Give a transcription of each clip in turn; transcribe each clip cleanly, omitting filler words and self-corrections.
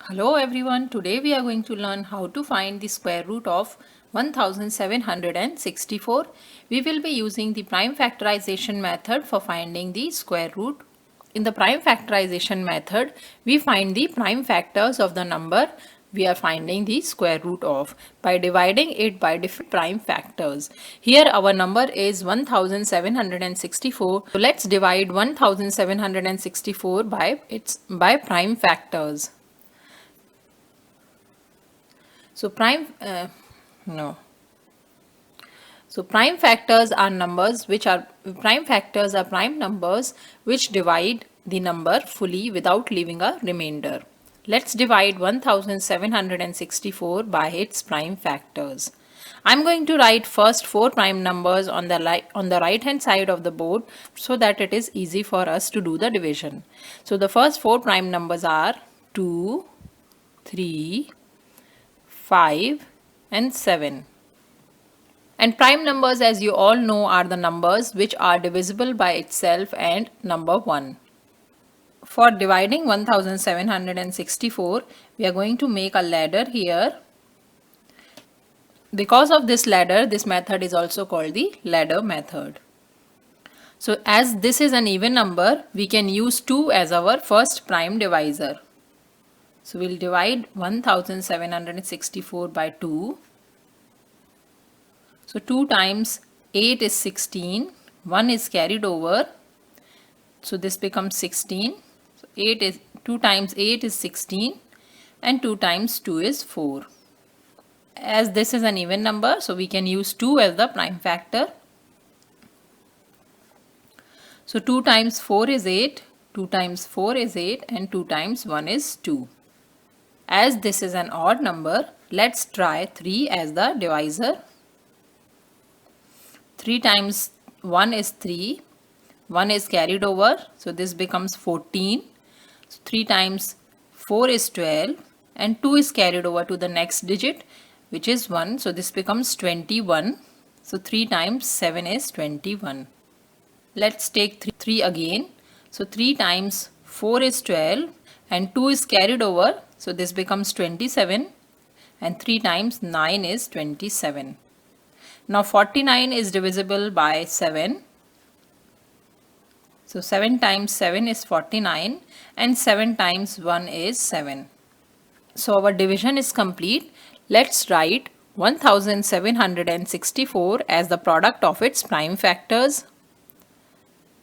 Hello everyone, today we are going to learn how to find the square root of 1764. We will be using the prime factorization method for finding the square root. In the prime factorization method, we find the prime factors of the number we are finding the square root of by dividing it by different prime factors. Here our number is 1764. So let's divide 1764 by prime factors. So no. So prime factors are prime numbers which divide the number fully without leaving a remainder. Let's divide 1764 by its prime factors. I'm going to write first four prime numbers on the right hand side of the board so that it is easy for us to do the division. So the first four prime numbers are 2, 3, 5 and 7. And prime numbers, as you all know, are the numbers which are divisible by itself and number 1. For dividing 1764, we are going to make a ladder here. Because of this ladder, this method is also called the ladder method. So as this is an even number, we can use 2 as our first prime divisor. So we'll divide 1764 by 2. So 2 times 8 is 16, 1 is carried over, so this becomes 16. So 2 times 8 is 16 and 2 times 2 is 4. As this is an even number, so we can use 2 as the prime factor. So 2 times 4 is 8, 2 times 4 is 8 and 2 times 1 is 2. As this is an odd number, let's try 3 as the divisor. 3 times 1 is 3, 1 is carried over, so this becomes 14. So 3 times 4 is 12 and 2 is carried over to the next digit, which is 1, so this becomes 21. So 3 times 7 is 21. Let's take 3 again. So 3 times 4 is 12 and 2 is carried over, so this becomes 27 and 3 times 9 is 27. Now 49 is divisible by 7. So 7 times 7 is 49 and 7 times 1 is 7. So our division is complete. Let's write 1764 as the product of its prime factors.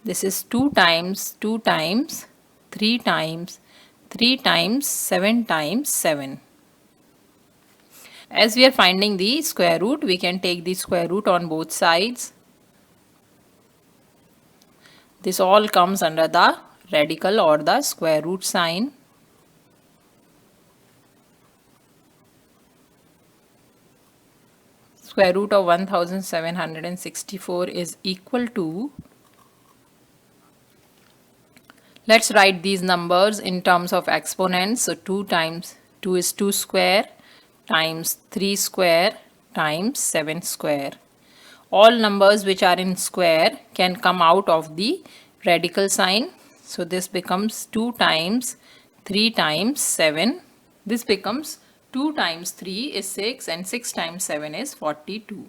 This is 2 times 2 times 3 times 3 times 7 times 7. As we are finding the square root, we can take the square root on both sides. This all comes under the radical or the square root sign. Square root of 1764 is equal to, let's write these numbers in terms of exponents. So 2 times 2 is 2 square times 3 square times 7 square. All numbers which are in square can come out of the radical sign. So this becomes 2 times 3 times 7. This becomes 2 times 3 is 6 and 6 times 7 is 42.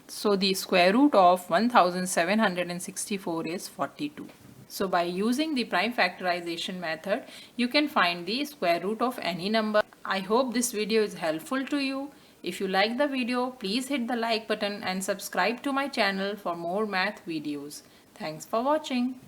So the square root of 1764 is 42. So by using the prime factorization method, you can find the square root of any number. I hope this video is helpful to you. If you like the video, please hit the like button and subscribe to my channel for more math videos. Thanks for watching.